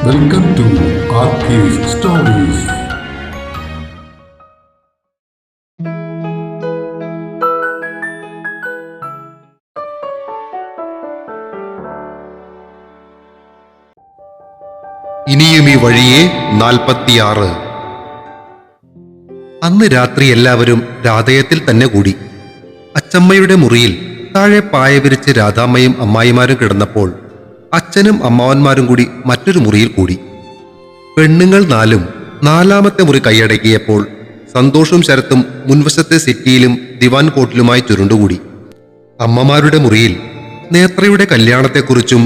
Welcome to ആർക്കേസ് stories. ഇനിയും ഈ വഴിയെ 46. അന്ന് രാത്രി എല്ലാവരും രാധയത്തിൽ തന്നെ കൂടി. അച്ചമ്മയുടെ മുറിയിൽ താഴെ പായ വിരിച്ച് രാധാമ്മയും അമ്മായിമാരും കിടന്നപ്പോൾ അച്ഛനും അമ്മാവന്മാരും കൂടി മറ്റൊരു മുറിയിൽ കൂടി. പെണ്ണുങ്ങൾ 4 നാലാമത്തെ മുറി കൈയടക്കിയപ്പോൾ സന്തോഷും ശരത്തും മുൻവശത്തെ സിറ്റിയിലും ദിവാൻ കോട്ടിലുമായി ചുരുണ്ടുകൂടി. അമ്മമാരുടെ മുറിയിൽ നേത്രയുടെ കല്യാണത്തെക്കുറിച്ചും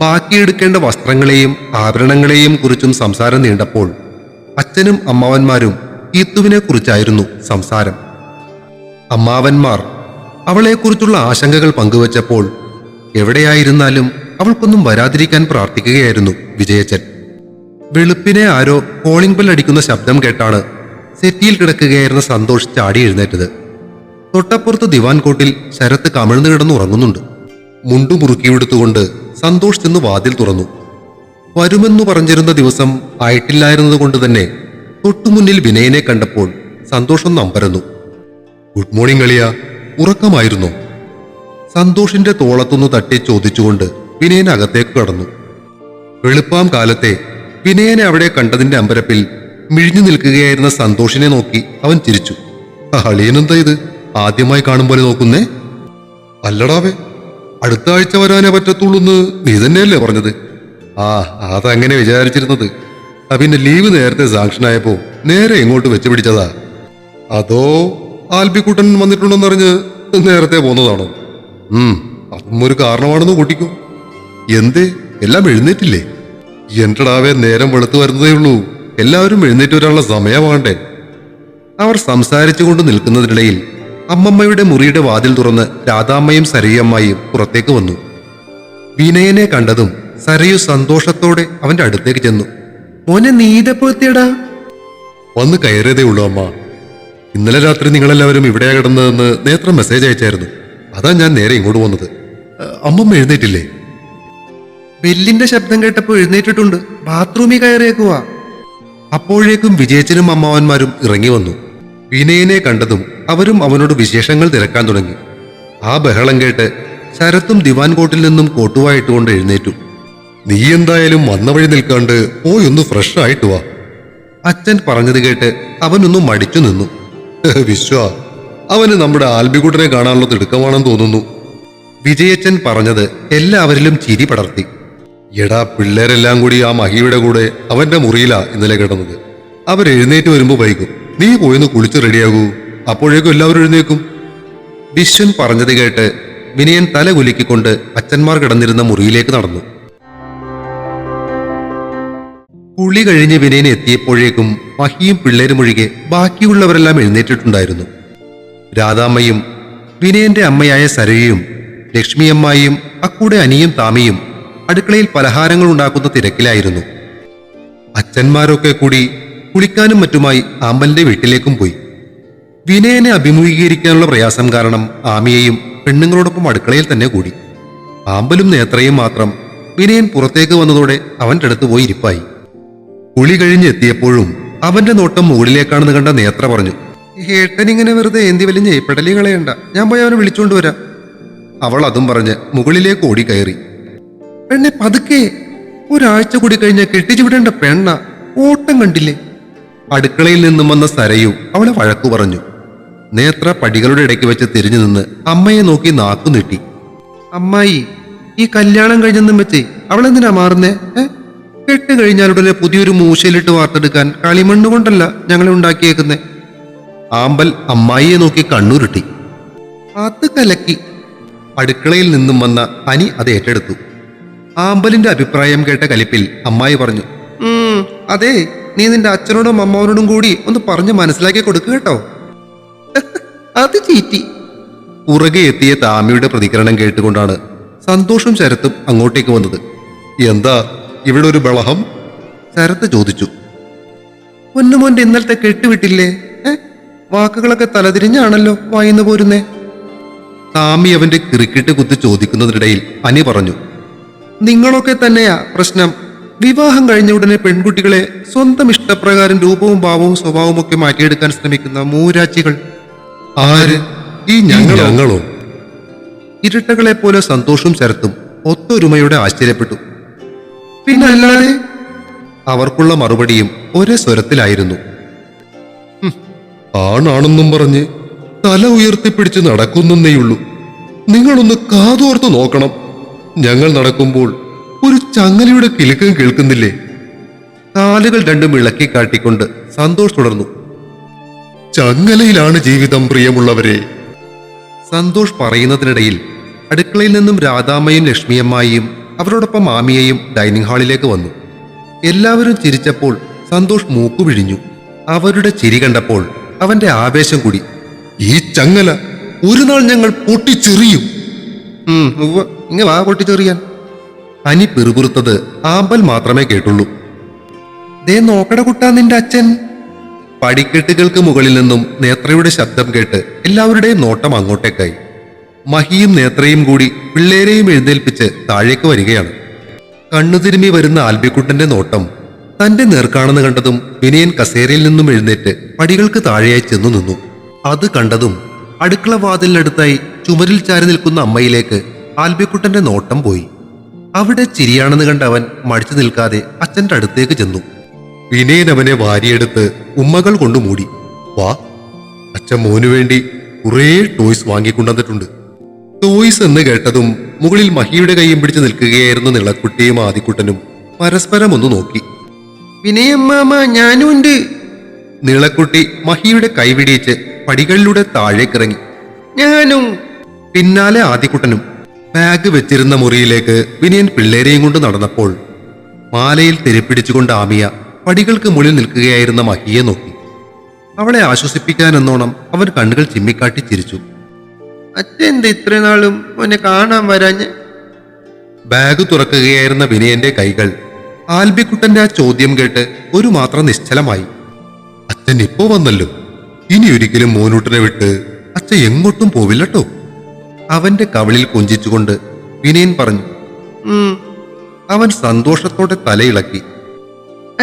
ബാക്കിയെടുക്കേണ്ട വസ്ത്രങ്ങളെയും ആഭരണങ്ങളെയും കുറിച്ചും സംസാരം നീണ്ടപ്പോൾ അച്ഛനും അമ്മാവന്മാരും ഈത്തുവിനെ കുറിച്ചായിരുന്നു സംസാരം. അമ്മാവന്മാർ അവളെക്കുറിച്ചുള്ള ആശങ്കകൾ പങ്കുവച്ചപ്പോൾ എവിടെയായിരുന്നാലും അവൾക്കൊന്നും വരാതിരിക്കാൻ പ്രാർത്ഥിക്കുകയായിരുന്നു വിജയച്ചൻ. വെളുപ്പിനെ ആരോ കോളിംഗ് ബെൽ അടിക്കുന്ന ശബ്ദം കേട്ടാണ് സെറ്റിയിൽ കിടക്കുകയായിരുന്ന സന്തോഷ് ചാടി എഴുന്നേറ്റത്. തൊട്ടപ്പുറത്ത് ദിവാൻ കോട്ടിൽ ശരത്ത് കമിഴ്ന്നു കിടന്ന് ഉറങ്ങുന്നുണ്ട്. മുണ്ടു മുറുക്കിയെടുത്തുകൊണ്ട് സന്തോഷ് ചെന്ന് വാതിൽ തുറന്നു. വരുമെന്നു പറഞ്ഞിരുന്ന ദിവസം ആയിട്ടില്ലായിരുന്നത് കൊണ്ട് തന്നെ തൊട്ടുമുന്നിൽ വിനയനെ കണ്ടപ്പോൾ സന്തോഷം അമ്പരന്നു. ഗുഡ് മോർണിംഗ് അളിയ, ഉറക്കമായിരുന്നോ? സന്തോഷിന്റെ തോളത്തൊന്നു തട്ടി ചോദിച്ചുകൊണ്ട് വിനയൻ അകത്തേക്ക് കടന്നു. വെളുപ്പാം കാലത്തെ വിനയനെ അവിടെ കണ്ടതിന്റെ അമ്പരപ്പിൽ മിഴിഞ്ഞു നിൽക്കുകയായിരുന്ന സന്തോഷിനെ നോക്കി അവൻ ചിരിച്ചു. അളിയനെന്താ ഇത് ആദ്യമായി കാണും പോലെ നോക്കുന്നേ? അല്ലടാവേ, അടുത്ത ആഴ്ച വരാനേ പറ്റത്തുള്ളൂന്ന് നീ തന്നെയല്ലേ പറഞ്ഞത്? അതങ്ങനെ വിചാരിച്ചിരുന്നത്. പിന്നെ ലീവ് നേരത്തെ സാങ്ഷനായപ്പോ നേരെ ഇങ്ങോട്ട് വെച്ച് പിടിച്ചതാ. അതോ ആൽബിക്കുട്ടൻ വന്നിട്ടുണ്ടെന്നറിഞ്ഞ് നേരത്തെ പോന്നതാണോ? അതും ഒരു കാരണമാണെന്ന് കൂട്ടിക്കോ. എന്തേ, എല്ലാം എഴുന്നേറ്റില്ലേ? എന്റെടാവേ, നേരം വെളുത്തു വരുന്നതേ ഉള്ളൂ. എല്ലാവരും എഴുന്നേറ്റ് വരാനുള്ള സമയമാകണ്ടേ? അവർ സംസാരിച്ചുകൊണ്ട് നിൽക്കുന്നതിനിടയിൽ അമ്മമ്മയുടെ മുറിയുടെ വാതിൽ തുറന്ന് രാധാമ്മയും സരയമ്മയും പുറത്തേക്ക് വന്നു. വിനയനെ കണ്ടതും സരയു സന്തോഷത്തോടെ അവന്റെ അടുത്തേക്ക് ചെന്നു. മോനെ, നീതപ്പോത്തിയടാ? വന്ന് കയറിയതേ ഉള്ളൂ അമ്മ. ഇന്നലെ രാത്രി നിങ്ങളെല്ലാവരും ഇവിടെയാ കിടന്നതെന്ന് നേത്ര മെസ്സേജ് അയച്ചായിരുന്നു. അതാ ഞാൻ നേരെ ഇങ്ങോട്ട് വന്നത്. അമ്മമ്മ എഴുന്നേറ്റില്ലേ? ബെല്ലിന്റെ ശബ്ദം കേട്ടപ്പോൾ എഴുന്നേറ്റിട്ടുണ്ട്. ബാത്റൂമിൽ കയറിയേക്കുവാ. അപ്പോഴേക്കും വിജയച്ചനും അമ്മാവന്മാരും ഇറങ്ങി വന്നു. വിനയനെ കണ്ടതും അവരും അവനോട് വിശേഷങ്ങൾ തിരക്കാൻ തുടങ്ങി. ആ ബഹളം കേട്ട് ശരത്തും ദിവാൻ കോട്ടിൽ നിന്നും കോട്ടുവായിട്ടുകൊണ്ട് എഴുന്നേറ്റു. നീ എന്തായാലും വന്ന വഴി നിൽക്കാണ്ട് പോയൊന്ന് ഫ്രഷ് ആയിട്ട് വാ. അച്ഛൻ പറഞ്ഞത് കേട്ട് അവനൊന്നും മടിച്ചു നിന്നു. വിശ്വ, അവന് നമ്മുടെ ആൽബിക്കുട്ടനെ കാണാനുള്ള തിടുക്കമാണെന്ന് തോന്നുന്നു. വിജയച്ചൻ പറഞ്ഞത് എല്ലാവരിലും ചിരി പടർത്തി. എടാ, പിള്ളേരെല്ലാം കൂടി ആ മഹിയുടെ കൂടെ അവന്റെ മുറിയിലാ ഇന്നലെ കിടന്നത്. അവരെഴുന്നേറ്റ് വരുമ്പോ വൈകും. നീ പോയിന്ന് കുളിച്ച് റെഡിയാകൂ. അപ്പോഴേക്കും എല്ലാവരും എഴുന്നേക്കും. വിശ്വൻ പറഞ്ഞത് കേട്ട് വിനയൻ തല കുലുക്കിക്കൊണ്ട് അച്ഛന്മാർ കിടന്നിരുന്ന മുറിയിലേക്ക് നടന്നു. കുളി കഴിഞ്ഞ് വിനയൻ എത്തിയപ്പോഴേക്കും മഹിയും പിള്ളേരും ഒഴികെ ബാക്കിയുള്ളവരെല്ലാം എഴുന്നേറ്റിട്ടുണ്ടായിരുന്നു. രാധാമ്മയും വിനയന്റെ അമ്മയായ സരയും ലക്ഷ്മിയമ്മായും അക്കൂടെ അനിയും താമിയും അടുക്കളയിൽ പലഹാരങ്ങൾ ഉണ്ടാക്കുന്ന തിരക്കിലായിരുന്നു. അച്ഛന്മാരൊക്കെ കൂടി കുളിക്കാനും മറ്റുമായി ആമ്പലിന്റെ വീട്ടിലേക്കും പോയി. വിനയനെ അഭിമുഖീകരിക്കാനുള്ള പ്രയാസം കാരണം ആമിയെയും പെണ്ണുങ്ങളോടൊപ്പം അടുക്കളയിൽ തന്നെ കൂടി. ആമ്പലും നേത്രയും മാത്രം വിനയൻ പുറത്തേക്ക് വന്നതോടെ അവന്റെ അടുത്ത് പോയി ഇരിപ്പായി. കുളി കഴിഞ്ഞ് എത്തിയപ്പോഴും അവന്റെ നോട്ടം മുകളിലേക്കാണെന്ന് കണ്ട നേത്ര പറഞ്ഞു, ഏട്ടനിങ്ങനെ വെറുതെ ഏന്തി വലിഞ്ഞ് പെടലി കളയണ്ട, ഞാൻ പോയി അവനെ വിളിച്ചുകൊണ്ട് വരാം. അവൾ അതും പറഞ്ഞ് മുകളിലേക്ക് ഓടി കയറി. പെണ്ണെ, പതുക്കെ, ഒരാഴ്ച കൂടി കഴിഞ്ഞ കെട്ടിച്ചു വിടേണ്ട പെണ്ണ, ഓട്ടം കണ്ടില്ലേ? അടുക്കളയിൽ നിന്നും വന്ന സരയു അവളെ വഴക്കു പറഞ്ഞു. നേത്ര പടികളുടെ ഇടയ്ക്ക് വെച്ച് തിരിഞ്ഞു നിന്ന് അമ്മയെ നോക്കി നാക്കു നീട്ടി. അമ്മായി, ഈ കല്യാണം കഴിഞ്ഞെന്നും വെച്ചേ അവളെന്തിനാ മാറുന്നേ? കെട്ട് കഴിഞ്ഞാലുടനെ പുതിയൊരു മൂശയിലിട്ട് വാർത്തെടുക്കാൻ കളിമണ്ണ് കൊണ്ടല്ല ഞങ്ങളെ ഉണ്ടാക്കിയേക്കുന്നേ. ആമ്പൽ അമ്മായിയെ നോക്കി കണ്ണുരുട്ടി. അത് കലക്കി. അടുക്കളയിൽ നിന്നും വന്ന അനി അത് ഏറ്റെടുത്തു. ആമ്പലിന്റെ അഭിപ്രായം കേട്ട കലിപ്പിൽ അമ്മായി പറഞ്ഞു, അതെ, നീ നിന്റെ അച്ഛനോടും അമ്മാവനോടും കൂടി ഒന്ന് പറഞ്ഞ് മനസ്സിലാക്കി കൊടുക്കുക കേട്ടോ. അത് ചീറ്റി. പുറകെ എത്തിയ താമിയുടെ പ്രതികരണം കേട്ടുകൊണ്ടാണ് സന്തോഷും ശരത്തും അങ്ങോട്ടേക്ക് വന്നത്. എന്താ ഇവിടെ ഒരു ബളഹം? ശരത്ത് ചോദിച്ചു. പൊന്നുമോന്റെ ഇന്നലത്തെ കെട്ടുവിട്ടില്ലേ? വാക്കുകളൊക്കെ തലതിരിഞ്ഞാണല്ലോ വായിന്ന് പോരുന്നേ. താമി അവന്റെ കിറുക്കിട്ട് കുത്തി ചോദിക്കുന്നതിനിടയിൽ അനി പറഞ്ഞു, നിങ്ങളൊക്കെ തന്നെയാ പ്രശ്നം. വിവാഹം കഴിഞ്ഞ ഉടനെ പെൺകുട്ടികളെ സ്വന്തം ഇഷ്ടപ്രകാരം രൂപവും ഭാവവും സ്വഭാവവും ഒക്കെ മാറ്റിയെടുക്കാൻ ശ്രമിക്കുന്ന മൂരാച്ചികൾ. ആര്? ഈ ഞങ്ങളോ? ഇരട്ടകളെ പോലെ സന്തോഷവും ശരത്തും ഒത്തൊരുമയോടെ ആശ്ചര്യപ്പെട്ടു. പിന്നല്ലാതെ അവർക്കുള്ള മറുപടിയും ഒരേ സ്വരത്തിലായിരുന്നു. ആണാണെന്നും പറഞ്ഞ് തല ഉയർത്തിപ്പിടിച്ച് നടക്കുന്നേയുള്ളൂ. നിങ്ങളൊന്ന് കാതോർത്ത് നോക്കണം. ഞങ്ങൾ നടക്കുമ്പോൾ ഒരു ചങ്ങലയുടെ കിലുക്കം കേൾക്കുന്നില്ലേ? കാലുകൾ രണ്ടും ഇളക്കി കാട്ടിക്കൊണ്ട് സന്തോഷ് തുടർന്നു. ചങ്ങലയിലാണ് ജീവിതം, പ്രിയമുള്ളവരെ. സന്തോഷ് പറയുന്നതിനിടയിൽ അടുക്കളയിൽ നിന്നും രാധാമ്മയും ലക്ഷ്മിയമ്മായിയും അവരോടൊപ്പം മാമിയെയും ഡൈനിങ് ഹാളിലേക്ക് വന്നു. എല്ലാവരും ചിരിച്ചപ്പോൾ സന്തോഷ് മൂക്കുപിഴിഞ്ഞു. അവരുടെ ചിരി കണ്ടപ്പോൾ അവന്റെ ആവേശം കൂടി. ഈ ചങ്ങല ഒരു നാൾ ഞങ്ങൾ പൊട്ടിച്ചെറിയും. ഇങ്ങ വാ പൊട്ടിച്ചെറിയാൻ. അനി പിറുപിറുത്തത് ആമ്പൽ മാത്രമേ കേട്ടുള്ളൂ. ദേ നോക്കട കുട്ടാ നിന്റെ അച്ഛൻ. പടിക്കെട്ടുകൾക്ക് മുകളിൽ നിന്നും നേത്രയുടെ ശബ്ദം കേട്ട് എല്ലാവരുടെയും നോട്ടം അങ്ങോട്ടേക്കായി. മഹിയും നേത്രയും കൂടി പിള്ളേരെയും എഴുന്നേൽപ്പിച്ച് താഴേക്ക് വരികയാണ്. കണ്ണുതിരുമ്മി വരുന്ന ആൽബിക്കുട്ടന്റെ നോട്ടം തന്റെ നേർക്കാണെന്ന് കണ്ടതും വിനയൻ കസേരയിൽ നിന്നും എഴുന്നേറ്റ് പടികൾക്ക് താഴെയായി ചെന്നു നിന്നു. അത് കണ്ടതും അടുക്കള വാതിലിനടുത്തായി ചുമരിൽ ചാരി നിൽക്കുന്ന അമ്മയിലേക്ക് ആൽബിക്കുട്ടന്റെ നോട്ടം പോയി. അവിടെ ചിരിയാണെന്ന് കണ്ട അവൻ മടിച്ചു നിൽക്കാതെ അച്ഛന്റെ അടുത്തേക്ക് ചെന്നു. വിനയൻ അവനെ വാരിയെടുത്ത് ഉമ്മകൾ കൊണ്ട് മൂടി. വാ, അച്ഛൻ മോനു വേണ്ടി കുറേ ടോയ്സ് വാങ്ങിക്കൊണ്ടുവന്നിട്ടുണ്ട്. ടോയ്സ് എന്ന് കേട്ടതും മുകളിൽ മഹിയുടെ കൈയും പിടിച്ച് നിൽക്കുകയായിരുന്നു നിളക്കുട്ടിയും ആദിക്കുട്ടനും പരസ്പരം ഒന്ന് നോക്കി. വിനയമ്മാമ ഞാനും ഉണ്ട്. നിളക്കുട്ടി മഹിയുടെ കൈവിടിയിച്ച് പടികളിലൂടെ താഴേക്കിറങ്ങി. ഞാനും. പിന്നാലെ ആദിക്കുട്ടനും. ബാഗ് വെച്ചിരുന്ന മുറിയിലേക്ക് വിനയൻ പിള്ളേരെയും കൊണ്ട് നടന്നപ്പോൾ മാലയിൽ തെരിപ്പിടിച്ചുകൊണ്ട് ആമിയ പടികൾക്ക് മുകളിൽ നിൽക്കുകയായിരുന്ന മഹിയെ നോക്കി. അവളെ ആശ്വസിപ്പിക്കാനെന്നോണം അവൻ കണ്ണുകൾ ചിമ്മിക്കാട്ടി ചിരിച്ചു. അച്ഛൻ്റെ ഇത്ര നാളും മോനെ കാണാൻ വരാഞ്ഞ്. ബാഗ് തുറക്കുകയായിരുന്ന വിനയന്റെ കൈകൾ ആൽബിക്കുട്ടന്റെ ആ ചോദ്യം കേട്ട് ഒരു മാത്രം നിശ്ചലമായി. അച്ഛൻ ഇപ്പോ വന്നല്ലോ. ഇനി ഒരിക്കലും മോനൂട്ടനെ വിട്ട് അച്ഛൻ എങ്ങോട്ടും പോവില്ലട്ടോ. അവന്റെ കവിളിൽ കൊഞ്ചിച്ചുകൊണ്ട് വിനയൻ പറഞ്ഞു. അവൻ സന്തോഷത്തോടെ തലയിളക്കി.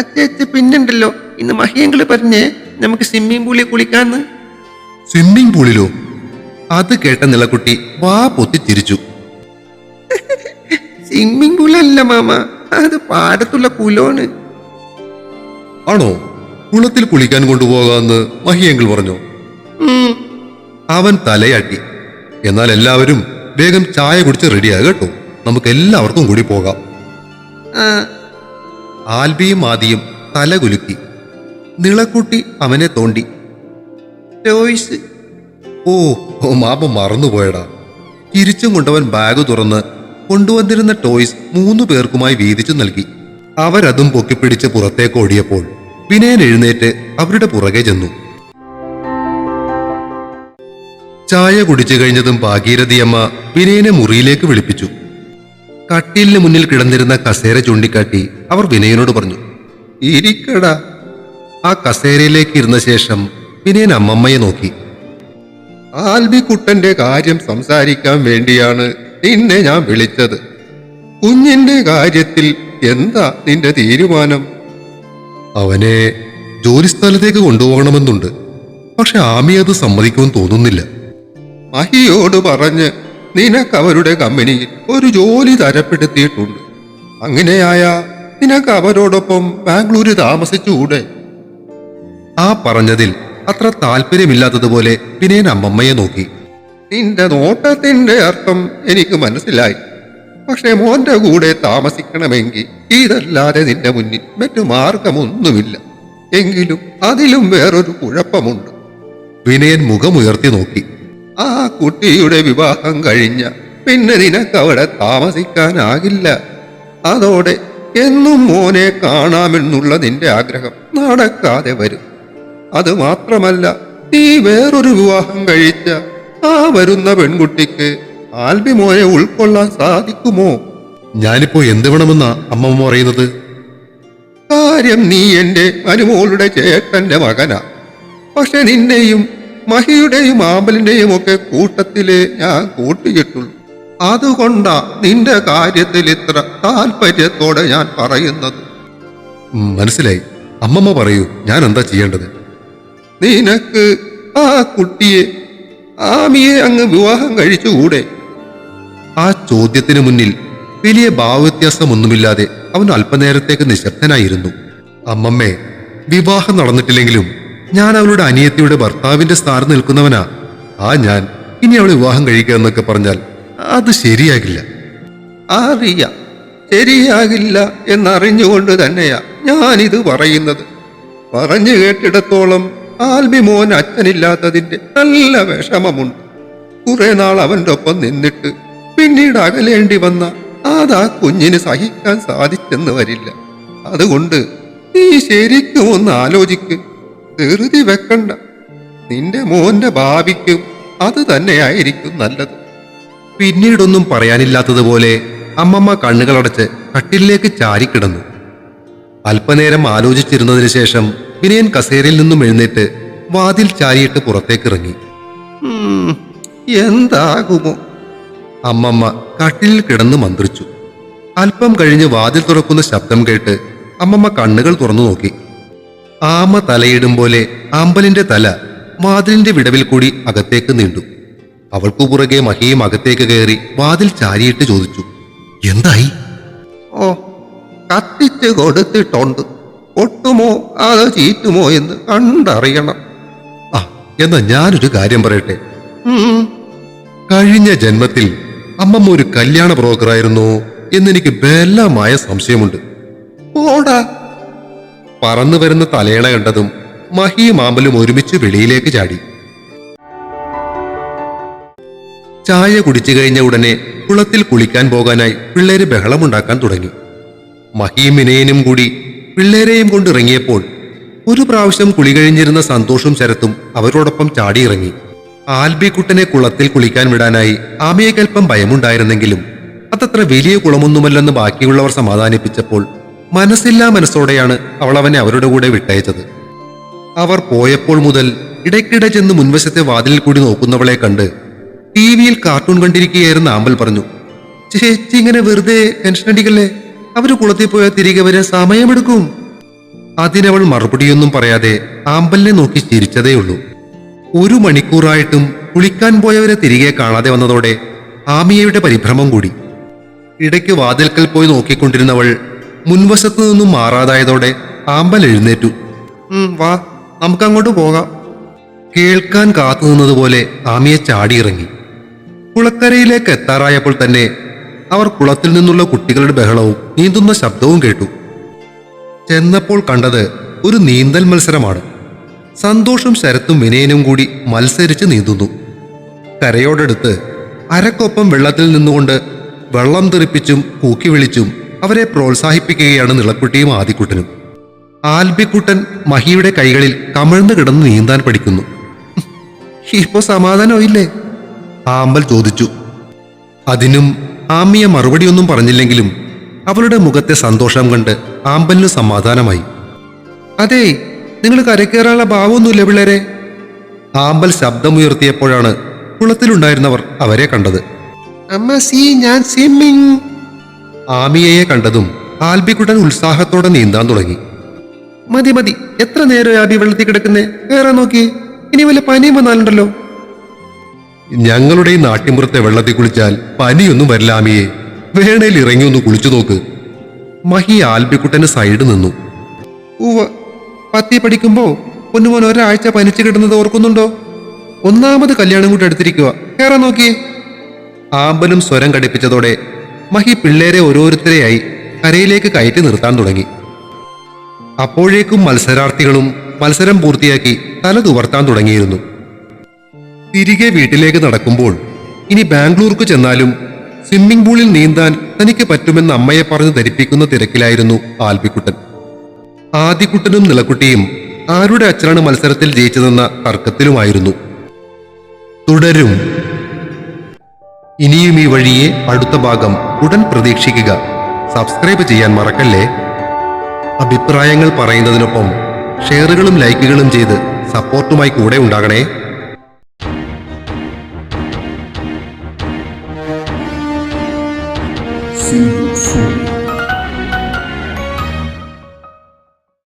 അച്ഛ പിന്നുണ്ടല്ലോ, ഇന്ന് മഹിയങ്കള് പറഞ്ഞേ നമുക്ക് സ്വിമ്മിംഗ് പൂളിൽ കുളിക്കാന്ന്. സ്വിമ്മിംഗ് പൂളിലോ? അത് കേട്ട നിളക്കുട്ടി വാ പൊത്തി ചിരിച്ചു. സ്വിമ്മിംഗ് പൂളല്ല മാമ, അത് പാടത്തുള്ള കുലോണ്. ആണോ? കുളത്തിൽ കുളിക്കാൻ കൊണ്ടുപോകാന്ന് മഹിയെങ്കിൽ പറഞ്ഞോ? അവൻ തലയാട്ടി. എന്നാൽ എല്ലാവരും വേഗം ചായ കുടിച്ച് റെഡിയാ കേട്ടോ. നമുക്ക് എല്ലാവർക്കും കൂടി പോകാം. ആൽബിയും ആദിയും തല കുലുക്കി. നിളക്കുട്ടി അവനെ തോണ്ടി. ടോയ്സ്. ഓ മാമ മറന്നുപോയടാ. ചിരിച്ചും കൊണ്ടവൻ ബാഗ് തുറന്ന് കൊണ്ടുവന്നിരുന്ന ടോയ്സ് 3 പേർക്കുമായി വീതിച്ചു നൽകി. അവരതും പൊക്കിപ്പിടിച്ച് പുറത്തേക്ക് ഓടിയപ്പോൾ വിനയൻ എഴുന്നേറ്റ് അവരുടെ പുറകെ ചെന്നു. ചായ കുടിച്ചു കഴിഞ്ഞതും ഭാഗീരഥിയമ്മ വിനയനെ മുറിയിലേക്ക് വിളിപ്പിച്ചു. കട്ടിലിന് മുന്നിൽ കിടന്നിരുന്ന കസേര ചൂണ്ടിക്കാട്ടി അവർ വിനയനോട് പറഞ്ഞു, ഇരിക്കടാ. ആ കസേരയിലേക്ക് ഇരുന്ന ശേഷം വിനയൻ അമ്മമ്മയെ നോക്കി. ആൽബിക്കുട്ടന്റെ കാര്യം സംസാരിക്കാൻ വേണ്ടിയാണ് നിന്നെ ഞാൻ വിളിച്ചത്. കുഞ്ഞിന്റെ കാര്യത്തിൽ എന്താ നിന്റെ തീരുമാനം? അവനെ ജോലിസ്ഥലത്തേക്ക് കൊണ്ടുപോകണമെന്നുണ്ട്. പക്ഷെ ആമി അത് സമ്മതിക്കുമെന്ന് തോന്നുന്നില്ല. മഹിയോട് പറഞ്ഞ് നിനക്ക് അവരുടെ കമ്പനിയിൽ ഒരു ജോലി തരപ്പെടുത്തിയിട്ടുണ്ട്. അങ്ങനെയായ നിനക്ക് അവരോടൊപ്പം ബാംഗ്ലൂര് താമസിച്ചുകൂടെ? ആ പറഞ്ഞതിൽ അത്ര താല്പര്യമില്ലാത്തതുപോലെ വിനയൻ അമ്മമ്മയെ നോക്കി. നിന്റെ നോട്ടത്തിന്റെ അർത്ഥം എനിക്ക് മനസ്സിലായി. പക്ഷെ മോന്റെ കൂടെ താമസിക്കണമെങ്കിൽ ഇതല്ലാതെ നിന്റെ മുന്നിൽ മറ്റു മാർഗമൊന്നുമില്ല. എങ്കിലും അതിലും വേറൊരു കുഴപ്പമുണ്ട്. വിനയൻ മുഖമുയർത്തി നോക്കി. ആ കുട്ടിയുടെ വിവാഹം കഴിഞ്ഞ പിന്നെ നിനക്ക് അവിടെ താമസിക്കാനാകില്ല. അതോടെ എന്നും മോനെ കാണാമെന്നുള്ള നിന്റെ ആഗ്രഹം നടക്കാതെ വരും. അത് മാത്രമല്ല, നീ വേറൊരു വിവാഹം കഴിച്ച ആ വരുന്ന പെൺകുട്ടിക്ക് ആൽബി മോനെ ഉൾക്കൊള്ളാൻ സാധിക്കുമോ? ഞാനിപ്പോ എന്ത് വേണമെന്നാ അമ്മമ്മ പറയുന്നത്? കാര്യം നീ എന്റെ അനുമോളുടെ ചേട്ടന്റെ മകനാ. പക്ഷെ നിന്നെയും മഹിയുടെയും ആമ്പലിന്റെയും ഒക്കെ കൂട്ടത്തില് ഞാൻ കൂട്ടിയിട്ടുള്ളൂ. അതുകൊണ്ടാ നിന്റെ കാര്യത്തിൽ ഇത്ര താല്പര്യത്തോടെ ഞാൻ പറയുന്നത്. മനസ്സിലായി. അമ്മമ്മ പറയൂ, ഞാൻ എന്താ ചെയ്യേണ്ടത്? നിനക്ക് ആ കുട്ടിയെ ആമിയെ അങ്ങ് വിവാഹം കഴിച്ചുകൂടെ? ആ ചോദ്യത്തിന് മുന്നിൽ വലിയ ഭാവവ്യത്യാസമൊന്നുമില്ലാതെ അവൻ അല്പനേരത്തേക്ക് നിശബ്ദനായിരുന്നു. അമ്മമ്മേ, വിവാഹം നടന്നിട്ടില്ലെങ്കിലും ഞാൻ അവളുടെ അനിയത്തിയുടെ ഭർത്താവിന്റെ സ്ഥാനം നിൽക്കുന്നവനാ. ഞാൻ ഇനി അവളെ വിവാഹം കഴിക്കുക എന്നൊക്കെ പറഞ്ഞാൽ അത് ശരിയാകില്ല. അറിയാം, ശരിയാകില്ല എന്നറിഞ്ഞുകൊണ്ട് തന്നെയാ ഞാനിത് പറയുന്നത്. പറഞ്ഞു കേട്ടിടത്തോളം ആൽബി മോൻ അച്ഛനില്ലാത്തതിന്റെ നല്ല വിഷമമുണ്ട്. കുറെ നാൾ അവന്റെ ഒപ്പം നിന്നിട്ട് പിന്നീട് അകലേണ്ടി വന്ന അതാ കുഞ്ഞിന് സഹിക്കാൻ സാധിച്ചെന്ന് വരില്ല. അതുകൊണ്ട് നീ ശരിക്കും ഒന്ന് ആലോചിക്ക്. ധൃതി വെക്കണ്ട. നിന്റെ മോന്റെ ഭാവിക്കും അത് തന്നെയായിരിക്കും നല്ലത്. പിന്നീടൊന്നും പറയാനില്ലാത്തതുപോലെ അമ്മമ്മ കണ്ണുകളടച്ച് കട്ടിലിലേക്ക് ചാരിക്കിടന്നു. അല്പനേരം ആലോചിച്ചിരുന്നതിന് ശേഷം വിനയൻ കസേരയിൽ നിന്നും എഴുന്നേറ്റ് വാതിൽ ചാരിയിട്ട് പുറത്തേക്കിറങ്ങി. എന്താകുമോ? അമ്മമ്മ കട്ടിലിൽ കിടന്ന് മന്ത്രിച്ചു. അല്പം കഴിഞ്ഞ് വാതിൽ തുറക്കുന്ന ശബ്ദം കേട്ട് അമ്മമ്മ കണ്ണുകൾ തുറന്നു നോക്കി. ആമ തലയിടും പോലെ ആമ്പലിന്റെ തല വാതിലിന്റെ വിടവിൽ കൂടി അകത്തേക്ക് നീണ്ടു. അവൾക്കു പുറകെ മഹിയും അകത്തേക്ക് കയറി വാതിൽ ചാരിയിട്ട് ചോദിച്ചു, എന്തായി? ഓ, കത്തിച്ച് കൊടുത്തിട്ടുണ്ട്. ഒട്ടുമോ അത് ചീറ്റുമോ എന്ന് കണ്ടറിയണം. എന്നാ ഞാനൊരു കാര്യം പറയട്ടെ. കഴിഞ്ഞ ജന്മത്തിൽ അമ്മമ്മ ഒരു കല്യാണ ബ്രോക്കറായിരുന്നോ എന്നെനിക്ക് ബലമായ സംശയമുണ്ട്. ഓടാ. പറന്നു വരുന്ന തലയണ കണ്ടതും മഹിയും ആമ്പലും ഒരുമിച്ച് വെളിയിലേക്ക് ചാടി. ചായ കുടിച്ചു കഴിഞ്ഞ ഉടനെ കുളത്തിൽ കുളിക്കാൻ പോകാനായി പിള്ളേര് ബഹളമുണ്ടാക്കാൻ തുടങ്ങി. മഹിയും വിനയനും കൂടി പിള്ളേരെയും കൊണ്ടിറങ്ങിയപ്പോൾ ഒരു പ്രാവശ്യം കുളി കഴിഞ്ഞിരുന്ന സന്തോഷും ശരത്തും അവരോടൊപ്പം ചാടിയിറങ്ങി. ആൽബിക്കുട്ടനെ കുളത്തിൽ കുളിക്കാൻ വിടാനായി ആമയ്ക്കൽപ്പം ഭയമുണ്ടായിരുന്നെങ്കിലും അതത്ര വലിയ കുളമൊന്നുമല്ലെന്ന് ബാക്കിയുള്ളവർ സമാധാനിപ്പിച്ചപ്പോൾ മനസ്സില്ലാ മനസ്സോടെയാണ് അവൾ അവനെ അവരുടെ കൂടെ വിട്ടയച്ചത്. അവർ പോയപ്പോൾ മുതൽ ഇടയ്ക്കിടെ ചെന്ന് മുൻവശത്തെ വാതിലിൽ കൂടി നോക്കുന്നവളെ കണ്ട് ടിവിയിൽ കാർട്ടൂൺ കണ്ടിരിക്കുകയായിരുന്ന ആമ്പൽ പറഞ്ഞു, ചേച്ചി ഇങ്ങനെ വെറുതെ ടെൻഷൻ അടിക്കല്ലേ, അവര് കുളത്തിൽ പോയാൽ തിരികെ വരാൻ സമയമെടുക്കും. അതിനവൾ മറുപടിയൊന്നും പറയാതെ ആമ്പലിനെ നോക്കി ചിരിച്ചതേയുള്ളൂ. 1 മണിക്കൂറായിട്ടും കുളിക്കാൻ പോയവരെ തിരികെ കാണാതെ വന്നതോടെ ആമിയയുടെ പരിഭ്രമം കൂടി. ഇടയ്ക്ക് വാതിൽക്കൽ പോയി നോക്കിക്കൊണ്ടിരുന്നവൾ മുൻവശത്തു നിന്നും മാറാതായതോടെ ആമ്പൽ എഴുന്നേറ്റു. വാ, നമുക്കങ്ങോട്ട് പോകാം. കേൾക്കാൻ കാത്തുനിന്നതുപോലെ ആമിയെ ചാടിയിറങ്ങി. കുളക്കരയിലേക്ക് എത്താറായപ്പോൾ തന്നെ അവർ കുളത്തിൽ നിന്നുള്ള കുട്ടികളുടെ ബഹളവും നീന്തുന്ന ശബ്ദവും കേട്ടു. ചെന്നപ്പോൾ കണ്ടത് ഒരു നീന്തൽ മത്സരമാണ്. സന്തോഷും ശരത്തും വിനയനും കൂടി മത്സരിച്ച് നീന്തുന്നു. കരയോടടുത്ത് അരക്കൊപ്പം വെള്ളത്തിൽ നിന്നുകൊണ്ട് വെള്ളം തെറിപ്പിച്ചും കൂക്കി വിളിച്ചും അവരെ പ്രോത്സാഹിപ്പിക്കുകയാണ് നിളക്കുട്ടിയും ആദിക്കുട്ടനും. ആൽബിക്കുട്ടൻ മഹിയുടെ കൈകളിൽ കമിഴ്ന്നു കിടന്ന് നീന്താൻ പഠിക്കുന്നു. ഇപ്പോ സമാധാനമില്ലേ? ആമ്പൽ ചോദിച്ചു. അതിനും ആമിയ മറുപടിയൊന്നും പറഞ്ഞില്ലെങ്കിലും അവളുടെ മുഖത്തെ സന്തോഷം കണ്ട് ആമ്പലിന് സമാധാനമായി. അതെ, നിങ്ങൾ കരക്കേറാനുള്ള ഭാവമൊന്നുമില്ല പിള്ളേരെ. ആമ്പൽ ശബ്ദമുയർത്തിയപ്പോഴാണ് കുളത്തിലുണ്ടായിരുന്നവർ അവരെ കണ്ടത്. അമ്മ ഞാൻ സ്വിമ്മിങ്. ആമിയയെ കണ്ടതും ആൽബിക്കുട്ടൻ ഉത്സാഹത്തോടെ നീന്താൻ തുടങ്ങി. മതി മതി, എത്ര നേരം ആബി വെള്ളത്തിൽ കിടക്കുന്നേ? കയറാൻ നോക്കി, ഇനി വല്ല പനിയും വന്നാലുണ്ടല്ലോ. ഞങ്ങളുടെ ഈ നാട്ടിൻപുറത്തെ വെള്ളത്തിൽ കുളിച്ചാൽ പനിയൊന്നും വരില്ല ആമിയെ, വേണേൽ ഇറങ്ങി ഒന്ന് കുളിച്ചു നോക്ക്. മഹി ആൽബിക്കുട്ടന് സൈഡ് നിന്നു. പത്തി പഠിക്കുമ്പോ പൊന്നുമോൻ ഒരാഴ്ച പനിച്ചു കിടന്നത് ഓർക്കുന്നുണ്ടോ? 1ാമത് കല്യാണം കൂട്ടി എടുത്തിരിക്കുക. കയറാൻ നോക്കിയേ. ആമ്പലും സ്വരം കടിപ്പിച്ചതോടെ മഹി പിള്ളേരെ ഓരോരുത്തരെയായി കരയിലേക്ക് കയറ്റി നിർത്താൻ തുടങ്ങി. അപ്പോഴേക്കും മത്സരാർത്ഥികളും മത്സരം പൂർത്തിയാക്കി തല തുവർത്താൻ തുടങ്ങിയിരുന്നു. തിരികെ വീട്ടിലേക്ക് നടക്കുമ്പോൾ ഇനി ബാംഗ്ലൂർക്ക് ചെന്നാലും സ്വിമ്മിംഗ് പൂളിൽ നീന്താൻ തനിക്ക് പറ്റുമെന്ന് അമ്മയെ പറഞ്ഞ് ധരിപ്പിക്കുന്ന തിരക്കിലായിരുന്നു ആൽബിക്കുട്ടൻ. ആദിക്കുട്ടനും നിളക്കുട്ടിയും ആരുടെ അച്ഛനാണ് മത്സരത്തിൽ ജയിച്ചതെന്ന തർക്കത്തിലുമായിരുന്നു. തുടരും. ഇനിയും ഈ വഴിയെ അടുത്ത ഭാഗം ഉടൻ പ്രതീക്ഷിക്കുക. സബ്സ്ക്രൈബ് ചെയ്യാൻ മറക്കല്ലേ. അഭിപ്രായങ്ങൾ പറയുന്നതിനൊപ്പം ഷെയറുകളും ലൈക്കുകളും ചെയ്ത് സപ്പോർട്ടുമായി കൂടെ ഉണ്ടാകണേ. Sim, sim.